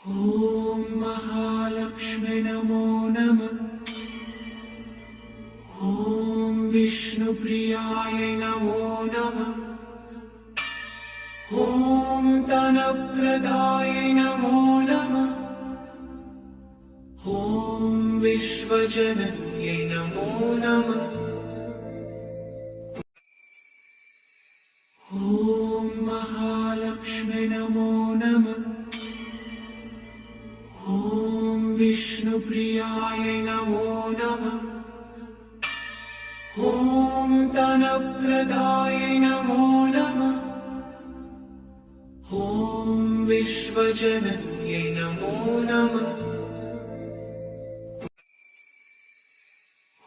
ॐ महालक्ष्मी नमो नमः। ॐ विष्णुप्रियाय नमो नमः। ॐ तनप्रदाय नमो नमः। ॐ विश्वजनन्यै नमो नमः। ॐ महालक्ष्मी नमो नमः। ॐ विष्णुप्रियाय नमो नमः। ॐ तनप्रदाय नमो नमः। ॐ विश्वजनन्यै नमो नमः।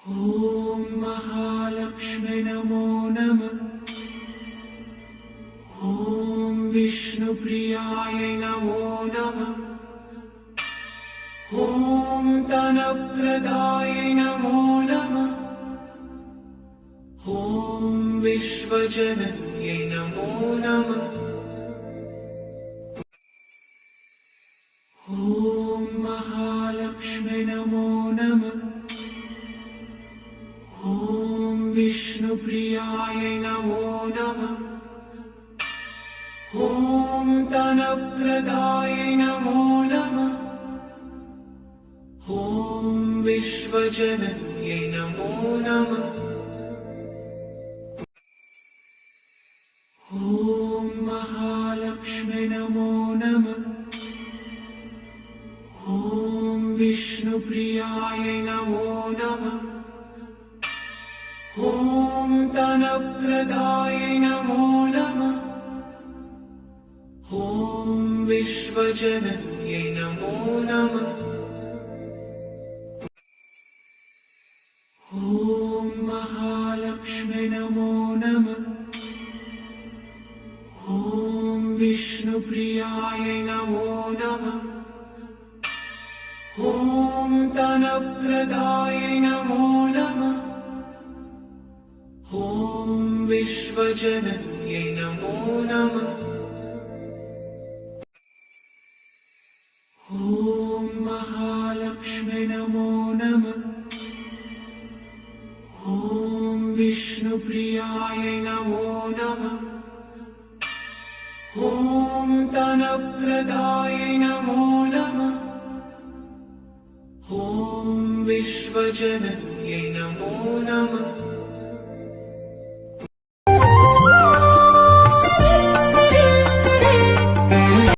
ॐ महालक्ष्मी नमो नमः। ॐ विष्णुप्रियाय नमो नमः। ॐ तनप्रदाय नमो नमः। ॐ विश्वजनन्यै नमो नमः। ॐ महालक्ष्मी नमो नमः। ॐ विष्णुप्रियाय नमो नमः। ॐ तनप्रदाय नमो नमः। ॐ विश्वजनन्यै नमो नमः। ॐ महालक्ष्मी नमो नमः। ॐ विष्णुप्रियाय नमो नमः। ॐ तनप्रदाय नमो नमः। ॐ विश्वजनन्यै नमो नमः। ॐ महालक्ष्मी नमो नमः। ॐ विष्णुप्रियाय नमो नमः। ॐ तनप्रदाय नमो नमः। ॐ विश्वजनन्यै नमो नमः। ॐ महालक्ष्मी नमो नमः। ॐ विष्णुप्रियाय नमो नमः। ॐ तनप्रदाय नमो नमः। ॐ विश्वजनन्यै नमो नमः।